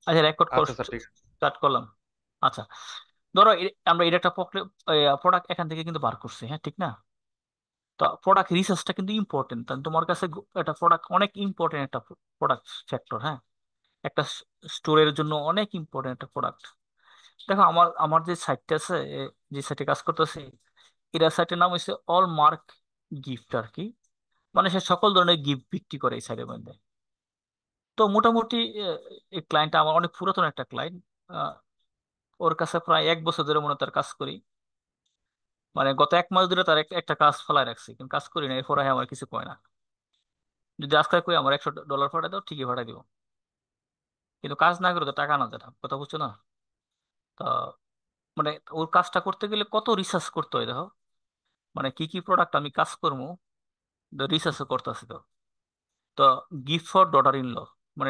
আচ্ছা, রেকর্ড আচ্ছা স্যার, ঠিক আছে। স্টার্ট করলাম। আচ্ছা, ধরো আমরা এটা একটা প্রোডাক্ট এখান থেকে কিন্তু বার করছি, হ্যাঁ ঠিক না? তো প্রোডাক্ট রিসার্চটা কিন্তু ইম্পর্টেন্ট, কারণ তোমার কাছে একটা প্রোডাক্ট অনেক ইম্পর্টেন্ট একটা প্রোডাক্ট সেক্টর, হ্যাঁ। একটা স্টোরের জন্য অনেক ইম্পর্টেন্ট একটা প্রোডাক্ট। দেখো, আমার আমার যে সাইটটা আছে, যে সাইটে কাজ করতেছি, এটা সাইটের নাম হচ্ছে অল মার্ক গিফট আর কি। মানে সে সকল ধরনের গিফট বিক্রি করে এই সাইটের মধ্যে। তো মোটামুটি এই ক্লায়েন্টটা আমার অনেক পুরাতন একটা ক্লায়েন্ট। ওর কাছে প্রায় 1 বছর ধরে মনে হয় তার কাজ করি। মানে গত 1 মাস ধরে তার একটা কাজ ফেলায় রাখছি, কিন্তু কাজ করি না, এরপর আমার কিছু কয় না। যদি আজকে কই আমার $100 পাঠাই দাও, ঠিকই পাঠাই দিব। কিন্তু কাজ না করে তো টাকা না, যেটা কথা বুঝছো না? তা মানে ওর কাজটা করতে গেলে কত রিসার্চ করতে হয় দেখো। মানে কি কি প্রোডাক্ট আমি কাজ করবো, রিসার্চ করতেছি তো। তো gift for daughter in law, মানে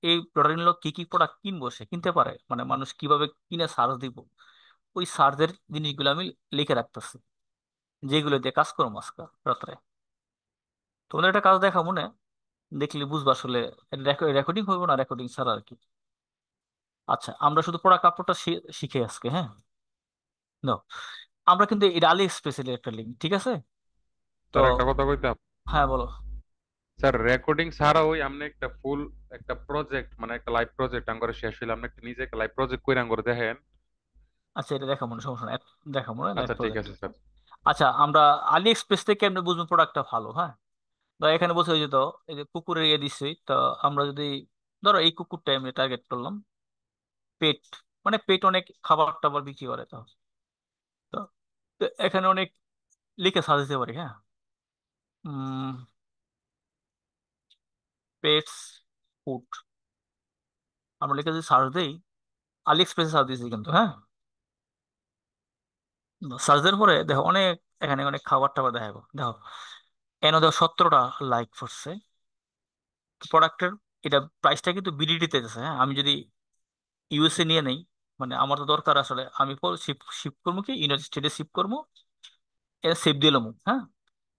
এই ডটার ইন ল কি কি প্রোডাক্ট কিনবো, সে কিনতে পারে, মানে মানুষ কিভাবে কিনে সার্চ দিব, ওই সার্চের জিনিসগুলো আমি লিখে রাখতেছি, যেগুলো দিয়ে কাজ করবো আজকে রাত্রে। তোমাদের একটা কাজ দেখা মনে, দেখলে বুঝবা আসলে রেকর্ডিং হইব না রেকর্ডিং ছাড়া আর কি। আচ্ছা, আমরা শুধু পড়া কাপড়টা শিখে আজকে, হ্যাঁ। নাও, আমরা কিন্তু এটা আলি এক্সপ্রেসের একটা লিঙ্ক, ঠিক আছে? তো স্যার একটা কথা কইতাম। হ্যাঁ, বলো। স্যার রেকর্ডিং ছাড়া ওই আপনি একটা ফুল একটা প্রজেক্ট, মানে একটা লাইভ প্রজেক্ট আঙ্গরে শেষ হইলে আপনি একটা নিজে একটা লাইভ প্রজেক্ট কইরা আঙ্গরে দেখেন। আচ্ছা, এটা দেখা মনে সমস্যা না, দেখা মনে লাইভ আচ্ছা ঠিক প্রজেক্ট। আছে স্যার। আচ্ছা, আমরা আলি এক্সপ্রেস থেকে কেমনে বুঝবো প্রোডাক্টটা ভালো, হ্যাঁ? বা এখানে বসে হয়ে যেত, এই যে কুকুরের ইয়ে দিচ্ছি, তো আমরা যদি ধরো এই কুকুরটা আমি টার্গেট করলাম, পেট, মানে পেট অনেক খাবার টাবার বিক্রি করে তো। তো তো এখানে অনেক লিখে সাজাতে পারি, হ্যাঁ। পেটস ফুড, আমরা লিখে যদি সার্চ দিই, আলি এক্সপ্রেসে সার্চ দিয়েছি কিন্তু, হ্যাঁ। সার্চ দেওয়ার পরে দেখো অনেক, এখানে অনেক খাবার টাবার দেখাবো, দেখো এনে দেখো 17টা লাইক করছে প্রোডাক্টের। এটা প্রাইসটা কিন্তু বিডিটিতে আছে, হ্যাঁ। আমি যদি ইউএসএ নিয়ে নেই, মানে আমার তো দরকার আসলে, আমি শিপ শিপ করবো কি ইউনাইটেড স্টেটে শিপ করবো, এটা সেভ দিলাম, হ্যাঁ।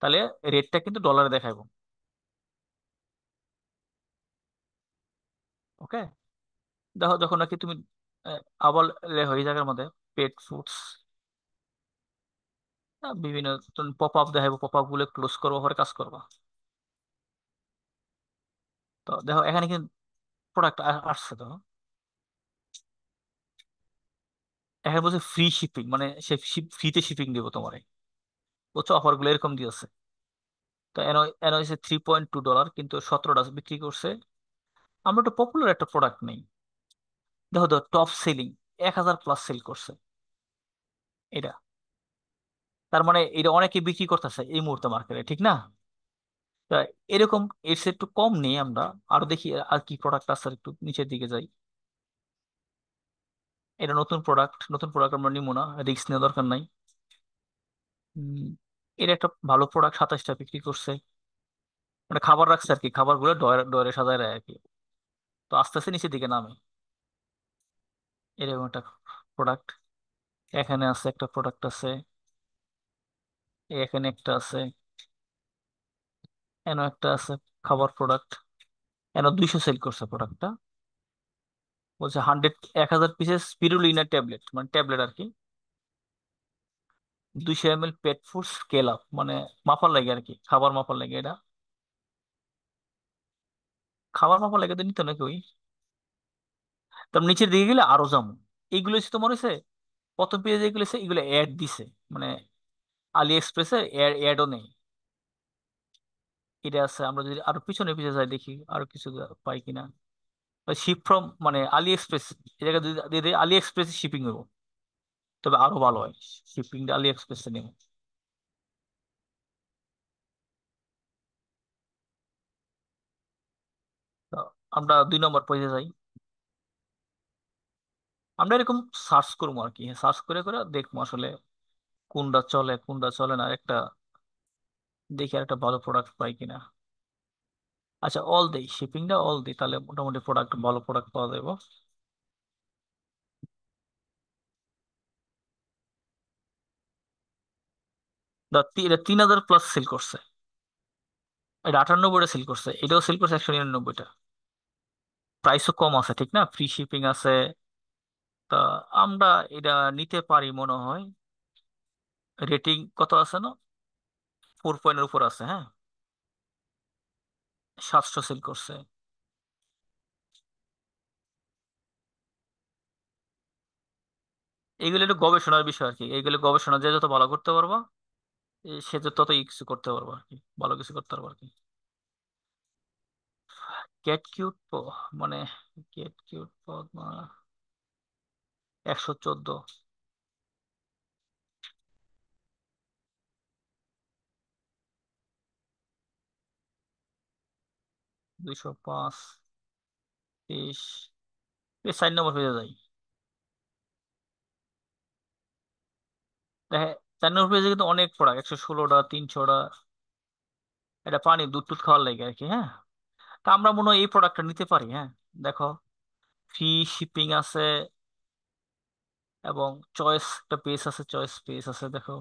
তাহলে রেটটা কিন্তু ডলারে দেখাবো। ওকে, দেখো যখন নাকি তুমি আবার হয়ে জায়গার মধ্যে পেট ফুডস, বিভিন্ন পপ আপ দেখাবো, পপ আপ গুলো ক্লোজ করবো, পরে কাজ করবো। তো দেখো এখানে কিন্তু প্রোডাক্ট আসছে তো। এখানে বলছে ফ্রি শিপিং, মানে সে ফ্রিতে শিপিং দিব তোমারে, বুঝছো? অফার গুলো এরকম দিয়েছে। তো এন এন হচ্ছে $3.2, কিন্তু 17টা বিক্রি করছে। আমরা একটু পপুলার একটা প্রোডাক্ট নেই, দেখো তো টপ সেলিং, 1,000+ সেল করছে এটা। তার মানে এটা অনেকে বিক্রি করতেছে এই মুহূর্তে মার্কেটে, ঠিক না? তা এরকম এর চেয়ে একটু কম নেই আমরা, আরো দেখি আর কি প্রোডাক্ট আছে, আর একটু নিচের দিকে যাই। এটা নতুন প্রোডাক্ট আমরা নিবো না, রিস্ক নেওয়া দরকার নাই। উম, এর একটা ভালো প্রোডাক্ট 27টা বিক্রি করছে, মানে খাবার রাখছে আর কি, খাবার গুলো ডয়ারে ডয়ারে সাজায় রাখে আর কি। তো আস্তে আস্তে নিচের দিকে নামে, এরকম একটা প্রোডাক্ট। এখানে আছে একটা প্রোডাক্ট আছে, এখানে একটা আছে, এনো একটা আছে, খাবার প্রোডাক্ট। এনো 200 সেল করছে প্রোডাক্টটা, বলছে 1,000 পিসেস স্পিরুলিনা ট্যাবলেট, মানে ট্যাবলেট আর কি। 200 ml pet food scale up, মানে মাপার লাগে আর কি, খাবার মাপার লাগে এটা। খাবার মাপার লাগে তো নিত নাকি ওই। তার নিচের দিকে গেলে আরো যাবো, এইগুলো হচ্ছে তোমার হচ্ছে প্রথম পেজে যেগুলো আছে, এগুলো অ্যাড দিছে, মানে আলি এক্সপ্রেসে অ্যাডও নেই। এটা আছে, আমরা যদি আরো পিছনে পিছিয়ে যাই দেখি আরো কিছু পাই কিনা। শিপ ফ্রম, মানে আলি এক্সপ্রেস, এই জায়গায় যদি দিয়ে দিই আলি এক্সপ্রেস শিপিং নেবো, তবে আরো ভালো হয়, শিপিংটা আলি এক্সপ্রেসে নেবো। তো আমরা 2 নম্বর পেজে যাই, আমরা এরকম সার্চ করবো আর কি, সার্চ করে করে দেখবো আসলে কোনটা চলে কোনটা চলে না, একটা দেখি আর একটা ভালো প্রোডাক্ট পাই কিনা। আচ্ছা, অল দেই, শিপিংটা অল দিই, তাহলে মোটামুটি প্রোডাক্ট, ভালো প্রোডাক্ট পাওয়া যাবে। এটা 3,000+ সেল করছে, এটা 98টা সেল করছে, এটাও সেল করছে 199টা। প্রাইসও কম আছে, ঠিক না, ফ্রি শিপিং আছে। তা আমরা এটা নিতে পারি মনে হয়। রেটিং কত আছে না, 4 পয়েন্টের উপর আছে, হ্যাঁ। 700 সেল করছে। এগুলো একটু গবেষণার বিষয় আর কি, এগুলো গবেষণা যে যত ভালো করতে পারবা সে যে তত কিছু করতে পারবো আর কি, ভালো কিছু করতে পারবো আর কি। ক্যাট কিউট মানে ক্যাট কিউট 114, 205, 30, 4 নম্বর পেজে যাই। দেখে 4 নম্বর পেজে কিন্তু অনেক প্রোডাক্ট, 116টা, 300টা। এটা পানি দুধ টুধ খাওয়ার লাগে আর কি, হ্যাঁ। তা আমরা মনে হয় এই প্রোডাক্টটা নিতে পারি, হ্যাঁ। দেখো, ফ্রি শিপিং আছে, এবং চয়েস একটা পেজ আছে, চয়েস পেজ আছে, দেখো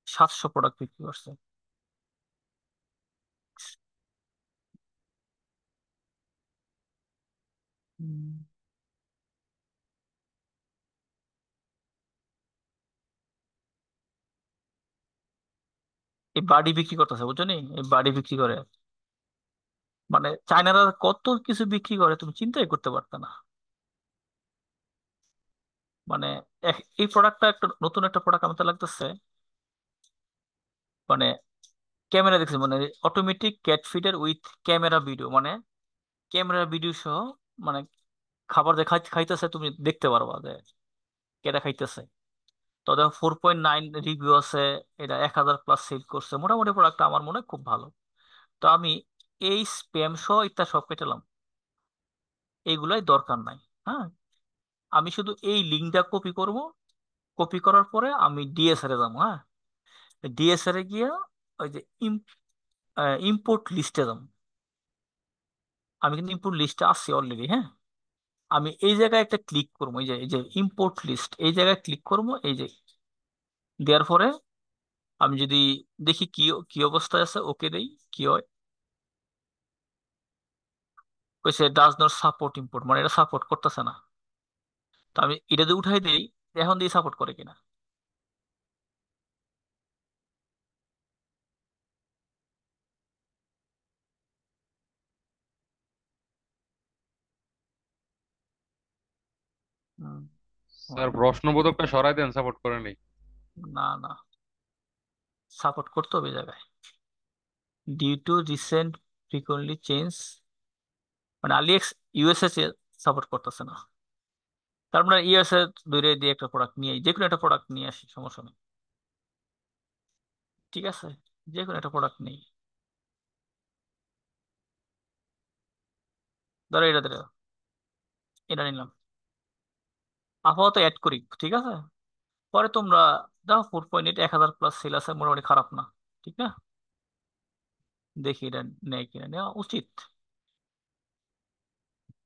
700 প্রোডাক্ট বিক্রি করছে। হুম। এই বাড়ি বিক্রি করতেছে, বুঝছো নি, এই বাড়ি বিক্রি করে। মানে চায়নারা কত কিছু বিক্রি করে তুমি চিন্তাই করতে পারতে না। মানে এই প্রোডাক্টটা একটা নতুন একটা প্রোডাক্ট আমাকে লাগতেছে। মানে ক্যামেরা দেখছি, মানে automatic cat feeder with camera video, মানে ক্যামেরা ভিডিও সহ, মানে খাবার যে খাইতেছে তুমি দেখতে পারবা যে কেটা খাইতেছে। তো দেখো 4.9 রিভিউ আছে। এটা 1000+ সেল করছে, মোটামুটি প্রোডাক্টটা আমার মনে হয় খুব ভালো। তো আমি এই স্প্যাম সহ ইত্যাদি সব কেটেলাম, এইগুলাই দরকার নাই, হ্যাঁ। আমি শুধু এই লিঙ্কটা কপি করব, কপি করার পরে আমি ডিএসআর এ যাবো, হ্যাঁ। ডিএসআর এ গিয়ে ওই যে ইম্পোর্ট লিস্টে যাবো। আমি কিন্তু ইম্পোর্ট লিস্টে আসছি অলরেডি, হ্যাঁ। আমি এই জায়গায় একটা ক্লিক করবো, এই যে ইম্পোর্ট লিস্ট, এই জায়গায় ক্লিক করবো, এই যে দেওয়ার পরে আমি যদি দেখি কি কি অবস্থায় আছে, ওকে দেই, কি হয়, কইছে ডাজ নট সাপোর্ট ইম্পোর্ট, মানে এটা সাপোর্ট করতেছে না। তো আমি এটা দিয়ে উঠাই দেই, এখন দিয়ে সাপোর্ট করে কিনা। হুম, স্যার হয় না। প্রশ্নবোধকটা সরাই দেন, সাপোর্ট করে নেই। না না, সাপোর্ট করতে হবে এই জায়গায়। Due to recent frequently change, মানে আলিএক্স ইউএসএ সাপোর্ট করতেছে না। তার মানে ইউএসএ দূরে দিয়ে একটা প্রোডাক্ট নিয়ে যে কোনো একটা প্রোডাক্ট নিয়ে আসি, সমস্যা নেই। ঠিক আছে, যে কোনো একটা প্রোডাক্ট নেই। ধরো এটা ধরো, এটা নিলাম, আপাতত অ্যাড করি, ঠিক আছে। পরে তোমরা দাও 4.8, 1000+ সেল আছে, মোটামুটি খারাপ না, ঠিক না। দেখি এটা নেয় কিনা, নেওয়া উচিত।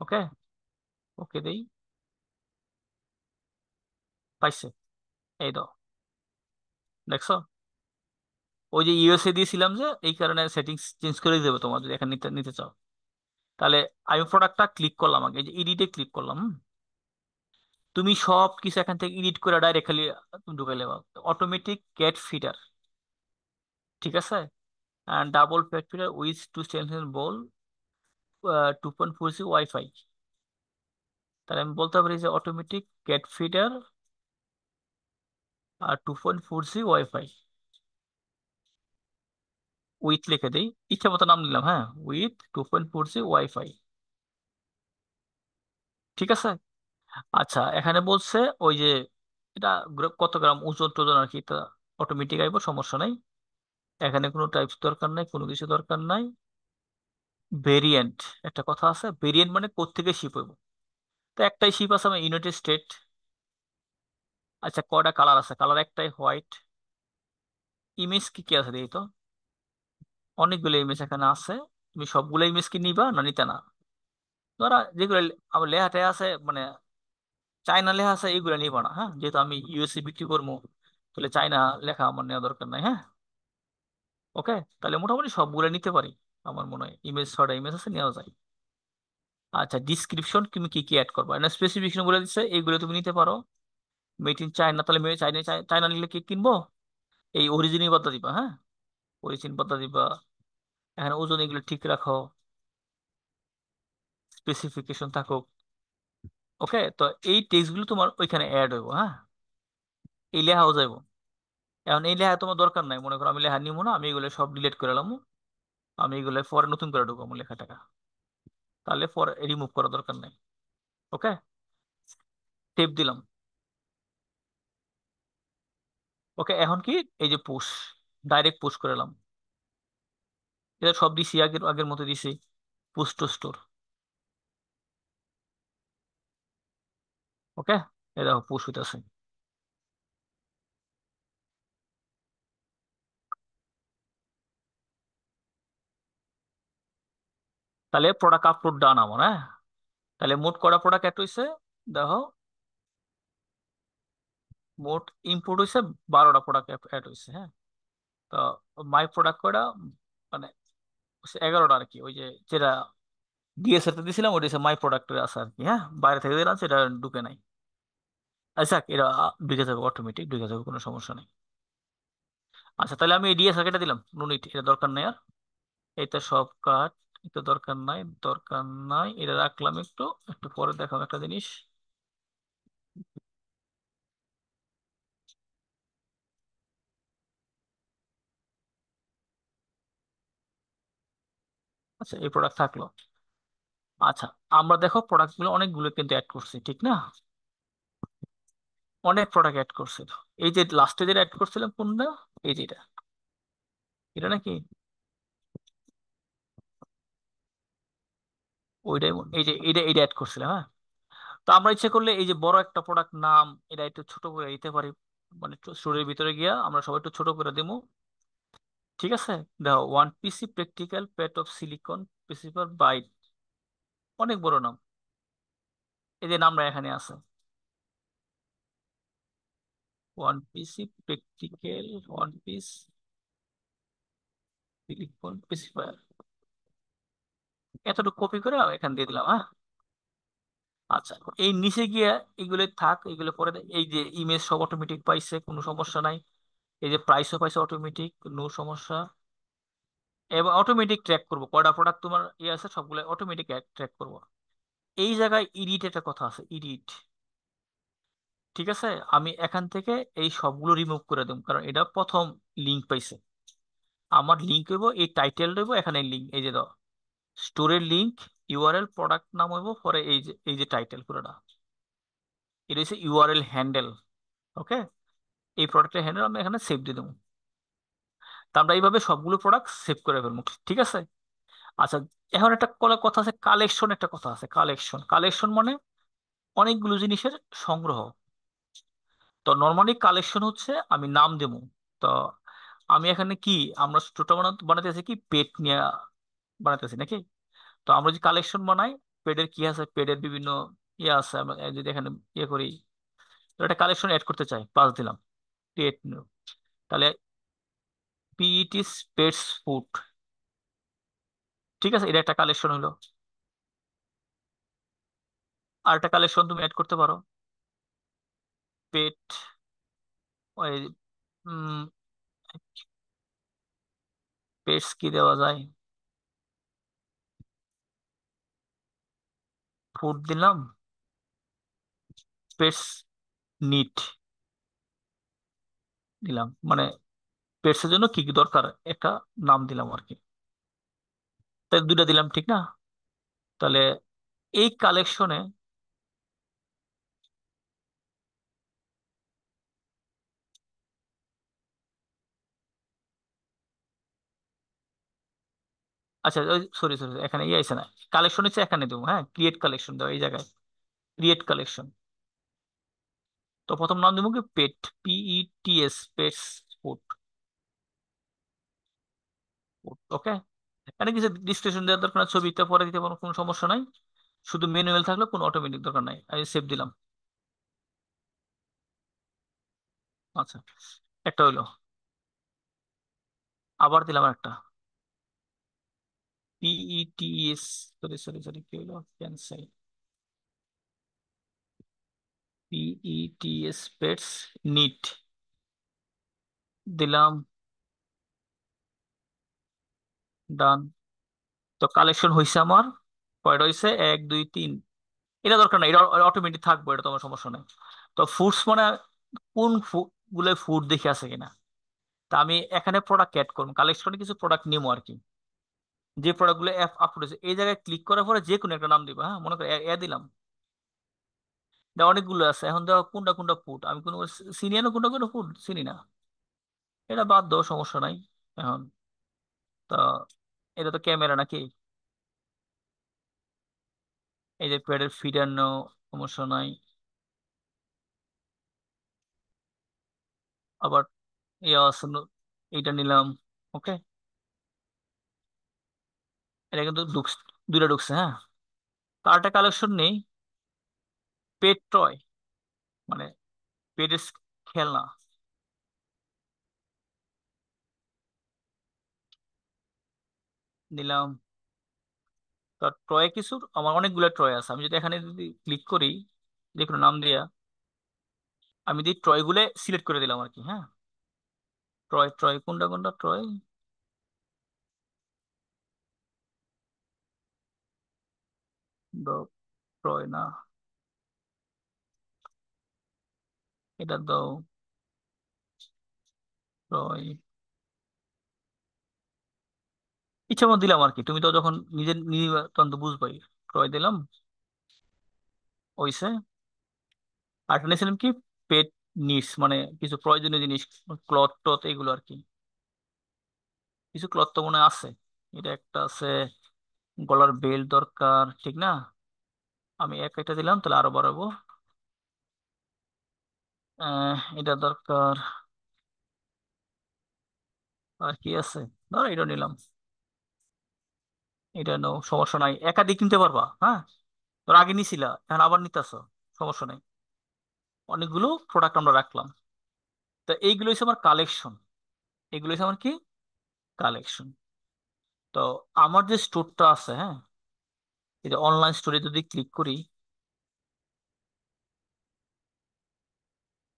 ওকে, ওকে দেই, পাইছে, এই দাও, দেখছো। ওই যে ইউএসএ দিয়েছিলাম যে, এই কারণে সেটিংস চেঞ্জ করে দেবে তোমার যদি এখানে নিতে নিতে চাও। তাহলে আমি প্রোডাক্টটা ক্লিক করলাম, আগে এই যে এডিটে ক্লিক করলাম, হুম। তুমি সব কিছু এখান থেকে এডিট করে ডাইরেক্টলি ঢুকে নেবা। অটোমেটিক ক্যাট ফিডার, ঠিক আছে, double cat feeder with two stainless bowl, 2.4G wifi. তাহলে আমি বলতে পারি যে অটোমেটিক ক্যাট ফিডার আর 2.4G ওয়াইফাই, উইথ লিখে দিই, ইচ্ছা মতো নাম নিলাম, হ্যাঁ, উইথ 2.4G ওয়াইফাই, ঠিক আছে। আচ্ছা, এখানে বলছে ওই যে এটা কত গ্রাম ওজন টোজন আর কি, এটা অটোমেটিক আইব, সমস্যা নাই। এখানে কোনো টাইপস দরকার নাই, কোনো কিছু দরকার নাই। ভেরিয়েন্ট, একটা কথা আছে, ভেরিয়েন্ট মানে কোত্থেকে শিপ হইব। তো একটাই শিপ আছে আমার, ইউনাইটেড স্টেট। আচ্ছা, কয়টা কালার আছে, কালার একটাই, হোয়াইট। ইমেজ কি কি আছে দেখি তো, অনেকগুলো ইমেজ এখানে আছে। তুমি সবগুলো ইমেজ কি নিবা না নিতে না। ধরা যেগুলো আমার লেহাতে আছে, মানে চায়না লেখা আছে, এইগুলো নিবা না, হ্যাঁ। যেহেতু আমি ইউএসএ বিক্রি করবো, তাহলে চায়না লেখা আমার নেওয়া দরকার নাই, হ্যাঁ। ওকে, তাহলে মোটামুটি সবগুলো নিতে পারি। আমার মনে হয় ইমেজ, ছয়টা ইমেজ আছে, নেওয়া যায়। আচ্ছা, ডিসক্রিপশন তুমি কি কি অ্যাড করবে, না স্পেসিফিকেশন বলে দিচ্ছে এইগুলো তুমি নিতে পারো। মেড ইন চায়না, তাহলে চাইনা, চায়না নিলে কি কিনবো? এই অরিজিনই বার্তা দিবা, হ্যাঁ, অরিজিন বার্তা দিবা। এখানে ওজন এগুলো ঠিক রাখো, স্পেসিফিকেশন থাকুক। ওকে, তো এই টেক্সট গুলো তোমার ওইখানে অ্যাড হইব, হ্যাঁ, এই লেখাও যাইব। এখন এই লেখা তোমার দরকার নাই, মনে করো আমি লেখা নিবো না, আমি এগুলো সব ডিলিট করে এলাম, আমি এগুলো পরে নতুন করে ঢুকাবো লেখাটাকে, তাহলে পরে রিমুভ করার দরকার নাই। ওকে, টেপ দিলাম। ওকে, এখন কি, এই যে পুশ, ডাইরেক্ট পুশ করে এলাম, এটা সব দিছি, আগের আগের মতো দিছি, পুশ টু স্টোর। ওকে, এই দেখো পুশ হইতেছে। তাহলে প্রোডাক্ট আপলোড ডান আমার, হ্যাঁ। তাহলে মোট কটা প্রোডাক্ট অ্যাড হয়েছে, দেখো, মোট ইম্পোর্ট হয়েছে 12টা প্রোডাক্ট অ্যাড হয়েছে, হ্যাঁ। তো মাই প্রোডাক্ট কয়টা, মানে 11টা আর কি, ওই যে যেটা ডিএসএল তে দিয়েছিলাম ওটা হচ্ছে মাই প্রোডাক্টের আছে আর কি, হ্যাঁ, বাইরে থেকে দিলাম সেটা ঢুকে নাই। আচ্ছা, এটা ঢুকে যাবে, অটোমেটিক ঢুকে যাবে, কোনো সমস্যা নেই। আচ্ছা, তাহলে আমি এই ডিএসএল কেটে দিলাম, নো নিড, এটা দরকার নেই আর। এটা সব কাট, এটা দরকার নাই, দরকার নাই, এটা রাখলাম একটু, একটু পরে দেখাবো একটা জিনিস। আচ্ছা, এই প্রোডাক্ট থাকলো। আচ্ছা, আমরা দেখো প্রোডাক্ট গুলো অনেকগুলো কিন্তু অ্যাড করছি, ঠিক না? অনেক প্রোডাক্ট অ্যাড করছি। এই যে লাস্টে যেটা অ্যাড করছিলাম কোনটা, এই যে এটা, এটা নাকি ওইটাই এই যে এটা এটা অ্যাড করছিলাম, হ্যাঁ। তো আমরা ইচ্ছে করলে এই যে বড় একটা প্রোডাক্ট নাম এটা একটু ছোট করে দিতে পারি, মানে স্টোরের ভিতরে গিয়া আমরা সবাই একটু ছোট করে দেবো। ঠিক আছে, দেখো, one PC practical pet of silicon principal bite, অনেক বড় নাম, এই যে নামটা এখানে আছে, one PC practical, one piece silicon principal, এতটুকু কপি করে এখান দিয়ে দিলাম, হ্যাঁ। আচ্ছা, এই নিচে গিয়ে এগুলো থাক, এগুলো পরে এই যে ইমেজ সব অটোমেটিক পাইছে, কোনো সমস্যা নাই। এই যে প্রাইসও পাইছে অটোমেটিক, নো সমস্যা। এবং অটোমেটিক ট্র্যাক করবো কয়টা প্রোডাক্ট তোমার ইয়ে আছে, সবগুলো অটোমেটিক ট্র্যাক করবো। এই জায়গায় ইডিট একটা কথা আছে, ইডিট। ঠিক আছে, আমি এখান থেকে এই সবগুলো রিমুভ করে দেবো, কারণ এটা প্রথম লিঙ্ক পাইছে। আমার লিঙ্ক হইব এই টাইটেল হইব, এখানে লিঙ্ক এই যে দাও, স্টোরের লিঙ্ক, ইউআরএল, প্রোডাক্ট নাম হইব, পরে এই যে টাইটেল পুরোটা, এটা হচ্ছে ইউআরএল হ্যান্ডেল। ওকে, এই প্রোডাক্টের হ্যান্ডেল আমি এখানে সেভ দিয়ে দেবো। তা আমরা এইভাবে সবগুলো প্রোডাক্ট সেভ করে ফেলবো, ঠিক আছে। আচ্ছা, এখন একটা কথা আছে, কালেকশন, একটা কথা আছে, কালেকশন, কালেকশন মানে অনেকগুলো জিনিসের সংগ্রহ। তো নর্মালি কালেকশন হচ্ছে আমি নাম দেবো। তো আমি এখানে কি, আমরা ছোট বানাতেছি কি, পেট নিয়ে বানাতেছি নাকি? তো আমরা যে কালেকশন বানাই, পেডের কি আছে, পেডের বিভিন্ন ইয়ে আছে, আমরা যদি এখানে ইয়ে করি, তো একটা কালেকশন অ্যাড করতে চাই, পাস দিলাম, ক্রিয়েট নিউ, তাহলে পিইটি পেটস ফুড, ঠিক আছে, এটা একটা কালেকশন হলো। আর একটা কালেকশন তুমি অ্যাড করতে পারো, পেট, ওই পেটস কি দেওয়া যায়, ফুড দিলাম, পেটস নিট দিলাম, মানে পেটস এর জন্য কি কি দরকার একটা নাম দিলাম আর কি, তাই দুইটা দিলাম, ঠিক না? তাহলে এই কালেকশনে, আচ্ছা, সরি সরি, এখানে ইয়ে আছে না, কালেকশন হচ্ছে এখানে দেবো, হ্যাঁ, ক্রিয়েট কালেকশন দাও এই জায়গায়, ক্রিয়েট কালেকশন। তো প্রথম নাম দেবো কি, পেট, পিইটিএস, পেটস ফুড। ওকে, এখানে কিছু ডিসক্রিপশন দেওয়ার দরকার নাই, ছবিটা পরে দিতে পারো, কোনো সমস্যা নাই। শুধু ম্যানুয়াল থাকলে কোনো অটোমেটিক দরকার নাই, আমি সেভ দিলাম। আচ্ছা, একটা হইলো, আবার দিলাম একটা, PETS, সরি সরি সরি, কি হলো, ক্যান্সেল। PETS পেটস নিট দিলাম, ডান। তো কালেকশন হয়েছে আমার, কয়টা হয়েছে, 1 2 3। এটা দরকার নাই, এটা অটোমেটিক থাকবো, এটা তোমার সমস্যা নেই। তো ফুডস মানে কোন গুলো ফুড দেখে আছে কিনা। তা আমি এখানে প্রোডাক্ট অ্যাড করবো, কালেকশন করে কিছু প্রোডাক্ট নিবো আর কি। যে প্রোডাক্ট গুলো অ্যাপ আপলোড হয়েছে এই জায়গায় ক্লিক করার পরে যে কোনো একটা নাম দিবা, হ্যাঁ, মনে করো এ দিলাম। অনেকগুলো আছে, এখন দেখো কোনটা কোনটা ফুড, আমি কোনো চিনি না, কোনটা কোনটা ফুড চিনি না। এটা বাদ দাও, সমস্যা নাই। এখন তো এটা তো ক্যামেরা নাকি, এই যে প্যাডের ফিডার নাও, সমস্যা নাই। আবার ইয়ে আছে এইটা নিলাম, ওকে। এটা কিন্তু দুইটা ঢুকছে, হ্যাঁ। তারটা কালেকশন নেই, পেট টয়, মানে পেটের খেলনা নিলাম। তো টয় কিছু, আমার অনেকগুলো টয় আছে, আমি যদি এখানে যদি ক্লিক করি, যে কোনো নাম দিয়া, আমি যদি ট্রয় গুলো সিলেক্ট করে দিলাম আর কি, হ্যাঁ। ট্রয় ট্রয় কোনটা কোনটা ট্রয়, দাও, ট্রয় না, এটা দাও, ট্রয়, ইচ্ছা মতো দিলাম আর কি, তুমি তো যখন নিজে নিবা তখন তো বুঝবাই। ট্রয় দিলাম, ওইসে। আর একটা নিয়েছিলাম কি, পেট নিডস, মানে কিছু প্রয়োজনীয় জিনিস, ক্লথ টথ এগুলো আর কি। কিছু ক্লথ তো মনে হয় আছে, এটা একটা আছে, গলার বেল্ট দরকার, ঠিক না। আমি একটা দিলাম, তাহলে আরো বাড়াবো। এটা দরকার, আর কি আছে, ধরো এটা নিলাম। এটা নাও, সমস্যা নাই, একাধিক নিতে পারবা, হ্যাঁ। তোর আগে নিছিলা, এখন আবার নিতেছ, সমস্যা নাই। অনেকগুলো প্রোডাক্ট আমরা রাখলাম। তো এইগুলো হচ্ছে আমার কালেকশন, এগুলো হচ্ছে আমার কি, কালেকশন। তো আমার যে স্টোরটা আছে, হ্যাঁ, এই যে অনলাইন স্টোরে যদি ক্লিক করি,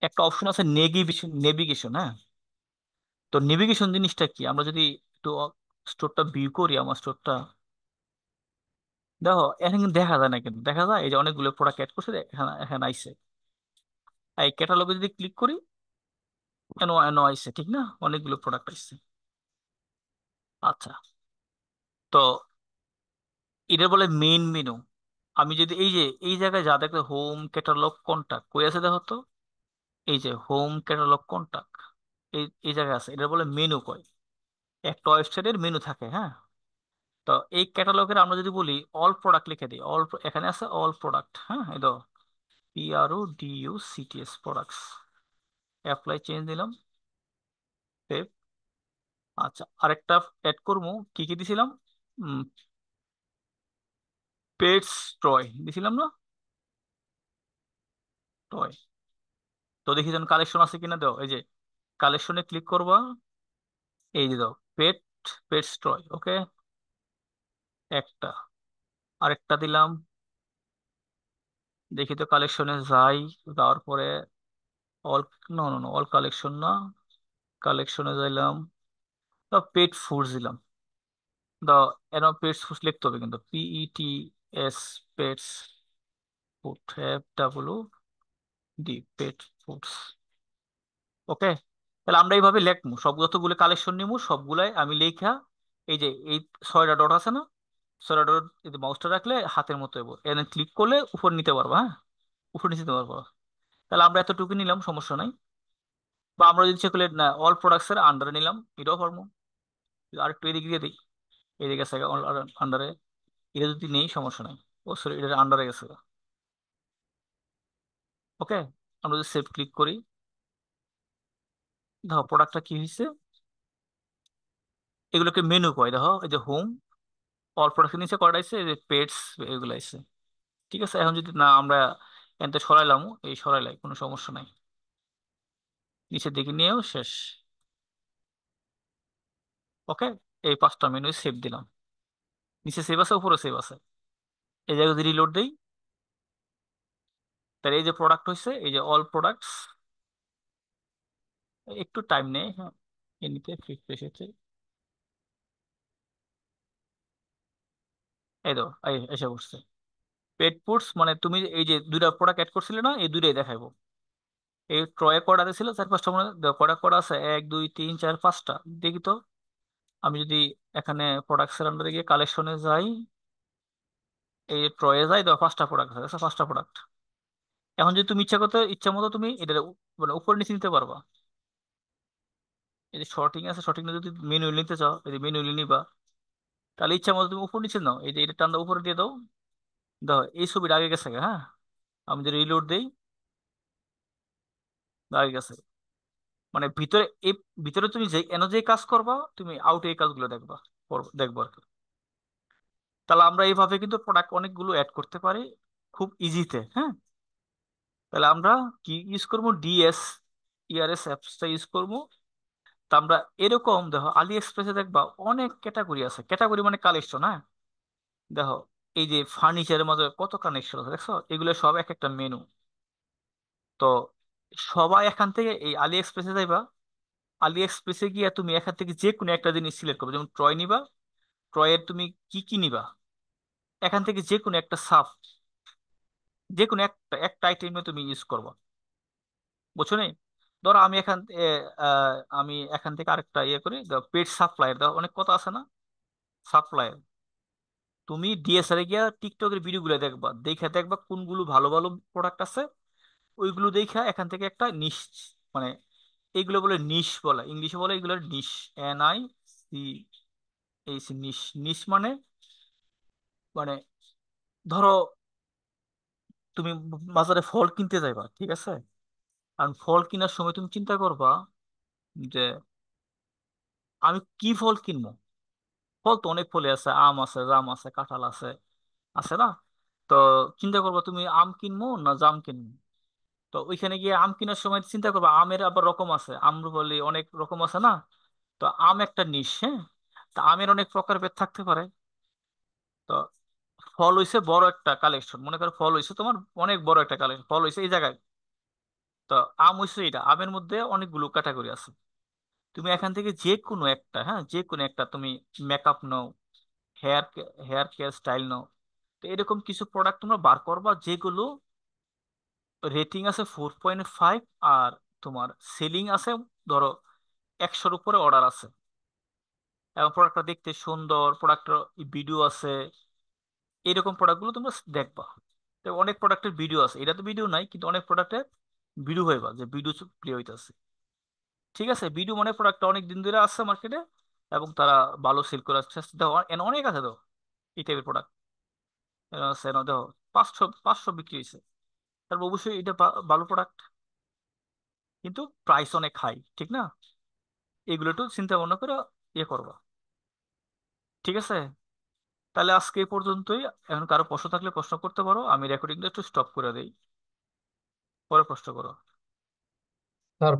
একটা অপশন আছে নেভিগেশন, নেভিগেশন, হ্যাঁ। তো নেভিগেশন জিনিসটা কি, আমরা যদি একটু স্টোরটা ভিউ করি, আমার স্টোরটা দেখো, এখানে কিন্তু দেখা যায় না, কিন্তু দেখা যায় এই যে অনেকগুলো প্রোডাক্ট অ্যাড করছে, এখানে এখানে আইছে। এই ক্যাটালগে যদি ক্লিক করি, এনো এনো আইছে, ঠিক না, অনেকগুলো প্রোডাক্ট আইছে। আচ্ছা, তো এটা বলে মেইন মেনু। আমি যদি এই যে এই জায়গায় যা দেখতে, হোম ক্যাটালগ কন্টাক্ট কই আছে দেখো তো, এই যে হোম ক্যাটালগ কন্টাক্ট, এই এই জায়গায় আছে, এটা বলে মেনু কয়। একটা ওয়েবসাইটের মেনু থাকে, হ্যাঁ। তো এই ক্যাটালগের আমরা যদি বলি অল প্রোডাক্ট লিখে দিই, এখানে আছে অল প্রোডাক্ট, হ্যাঁ, এই তো PRODUCTS প্রোডাক্টস, অ্যাপ্লাই চেঞ্জ দিলাম, সেভ। আচ্ছা, আরেকটা অ্যাড করবো, কি কি দিছিলাম, পেটস টয় দিছিলাম না, টয়। তো দেখি যেন কালেকশন আছে কিনা, দাও এই যে কালেকশনে ক্লিক করবা, এই যে দাও পেট, পেটস টয়, ওকে। একটা, আরেকটা দিলাম, দেখি তো কালেকশনে যাই, যাওয়ার পরে all, no no no, all collection না, কালেকশনে যাইলাম, পেট ফুডস দিলাম। দাও, এর পেটস ফুডস লিখতে হবে কিন্তু, PETS, পেটস ফুড, FWD, পেট ফুডস, ওকে। তাহলে আমরা এইভাবে লিখবো, সব যতগুলো কালেকশন নিবো সবগুলাই আমি লেখা, এই যে এই 6টা ডট আছে না, 6টা ডট, এই মাউসটা রাখলে হাতের মতো হইব, এখানে ক্লিক করলে উপর নিতে পারবো, হ্যাঁ, উপর নিচে নিতে পারবো। তাহলে আমরা এতটুকু নিলাম, সমস্যা নাই। বা আমরা যদি ইচ্ছে করলে না অল প্রোডাক্টস এর আন্ডারে নিলাম, এটাও পারবো। আর একটু এদিকে দিয়ে দিই, এদিকে গেছে অল আন্ডারে, এটা যদি নেই সমস্যা নাই। ও সরি, এটা আন্ডারে গেছে, ওকে। আমরা যদি সেভ ক্লিক করি, দেখো প্রোডাক্টটা কি হয়েছে, এগুলোকে মেনু কয়, দেখো এই যে হোম, অল প্রোডাক্ট নিচে কয়টা আছে, এই যে পেটস, এগুলো আছে। ঠিক আছে, এখন যদি না আমরা এনতে সরাইলাম, এই সরাইলাই কোনো সমস্যা নাই, নিচের দিকে নিয়েও শেষ, ওকে। এই 5টা মেনু সেভ দিলাম। নিচে সেভ আছে, উপরে সেভ আছে। এই জায়গায় যদি রিলোড দেই, তাহলে এই যে প্রোডাক্ট হয়েছে, এই যে অল প্রোডাক্টস, একটু টাইম নেই, হ্যাঁ এমনিতে রিফ্রেশ হচ্ছে। এই তো এসে পড়ছে পেট ফুডস, মানে তুমি এই যে দুইটা প্রোডাক্ট অ্যাড করছিলে না, এই দুইটাই দেখাইবো। এই ট্রয়ে কটা ছিল, চার পাঁচটা মনে হয়। দেখো কটা কটা আছে, এক দুই তিন চার পাঁচটা। দেখি তো, আমি যদি এখানে প্রোডাক্টসের আন্ডারে গিয়ে কালেকশনে যাই, এই ট্রয়ে যাই, দেখো পাঁচটা প্রোডাক্ট আছে, দেখছো? পাঁচটা প্রোডাক্ট। এখন যদি তুমি ইচ্ছা করতে, ইচ্ছা মতো তুমি এটা মানে উপর নিচে নিতে পারবা। এই যে শর্টিং আছে, শর্টিং যদি মেনুয়ালি নিতে চাও, এই যে ম্যানুয়ালি নিবা, তাহলে ইচ্ছা মতো তুমি উপর নিচে নাও। এই যে এটা টান্দা উপরে দিয়ে দাও, দেখো এই ছবিটা আগে গেছে, হ্যাঁ। আমি যদি রিলোড দেই, আগে গেছে। মানে ভিতরে এই ভিতরে তুমি যে এনে যে কাজ করবা, তুমি আউটে এই কাজগুলো দেখবা, দেখবো আর কি। তাহলে আমরা এইভাবে কিন্তু প্রোডাক্ট অনেকগুলো অ্যাড করতে পারি খুব ইজিতে, হ্যাঁ। তাহলে আমরা কি ইউজ করবো? ডিএস ইআরএস অ্যাপসটা ইউজ করবো। তা আমরা এরকম দেখো আলি এক্সপ্রেসে দেখবা অনেক ক্যাটাগরি আছে, ক্যাটাগরি মানে কালেকশন, হ্যাঁ। দেখো এই যে ফার্নিচারের মধ্যে কত কানেকশন আছে দেখছো, এগুলো সব এক একটা মেনু। তো সবাই এখান থেকে এই আলি এক্সপ্রেসে যাইবা, আলি এক্সপ্রেসে গিয়ে তুমি এখান থেকে যে কোনো একটা জিনিস সিলেক্ট করবে, যেমন ট্রয় নিবা, ট্রয়ের তুমি কি কি নিবা, এখান থেকে যে কোনো একটা সাব, যে কোনো একটা একটা আইটেমে তুমি ইউজ করবা, বুঝছো নি? ধরো আমি আমি এখান থেকে আরেকটা ইয়ে করি, পেট সাপ্লাইয়ের দাও অনেক কথা আছে না, সাপ্লাইয়ের। তুমি ডিএসআর এ গিয়া টিকটকের ভিডিওগুলো দেখবা, দেখে দেখবা কোনগুলো ভালো ভালো প্রোডাক্ট আছে, ওইগুলো দেখা এখান থেকে একটা নিশ, মানে এইগুলো বলে নিশ, বলে ইংলিশে বলে এগুলো নিশ, NIC, এই নিশ। নিশ মানে, মানে ধরো তুমি বাজারে ফল কিনতে যাইবা, ঠিক আছে? কারণ ফল কেনার সময় তুমি চিন্তা করবা যে আমি কি ফল কিনবো। ফল তো অনেক ফলে আছে, আম আছে, জাম আছে, কাঁঠাল আছে, আছে না? তো চিন্তা করবা তুমি আম কিনবো না জাম কিনবো। তো ওইখানে গিয়ে আম কেনার সময় চিন্তা করবা আমের আবার রকম আছে, আম্রপালি অনেক রকম আছে না? তো আম একটা নিশ, হ্যাঁ। তা আমের অনেক প্রকারভেদ থাকতে পারে। তো ফল হইছে বড় একটা কালেকশন, মনে করো ফল হইছে তোমার অনেক বড় একটা কালেকশন, ফল হইছে এই জায়গায়। তো আম হইছে এটা, আমের মধ্যে অনেকগুলো ক্যাটাগরি আছে। তুমি এখান থেকে যে কোনো একটা, হ্যাঁ যে কোনো একটা তুমি মেকআপ নাও, হেয়ার হেয়ার কেয়ার স্টাইল নাও। তো এরকম কিছু প্রোডাক্ট তোমরা বার করবা যেগুলো রেটিং আছে 4.5, আর তোমার সেলিং আছে ধরো 100-র উপরে অর্ডার আছে, এবং প্রোডাক্টটা দেখতে সুন্দর, প্রোডাক্টের ভিডিও আছে, এরকম প্রোডাক্টগুলো তোমরা দেখবা। তো অনেক প্রোডাক্টের ভিডিও আছে, এটা তো ভিডিও নাই কিন্তু অনেক প্রোডাক্টের ভিডিও হইবা যে ভিডিও প্লে হইতেছে, ঠিক আছে? ভিডিও মানে প্রোডাক্টটা অনেক দিন ধরে আছে মার্কেটে, এবং তারা ভালো সেল করে আসছে। দেখো অনেক আছে তো এই টাইপের প্রোডাক্ট আছে, দেখো 500 বিক্রি হয়েছে, তারপর অবশ্যই এটা ভালো প্রোডাক্ট, কিন্তু প্রাইস অনেক হাই, ঠিক না? এগুলো একটু চিন্তা ভাবনা করে ইয়ে করবা, ঠিক আছে? তাহলে আজকে এই পর্যন্তই। এখন কারো প্রশ্ন থাকলে প্রশ্ন করতে পারো, আমি রেকর্ডিংটা একটু স্টপ করে দিই, পরে প্রশ্ন করো।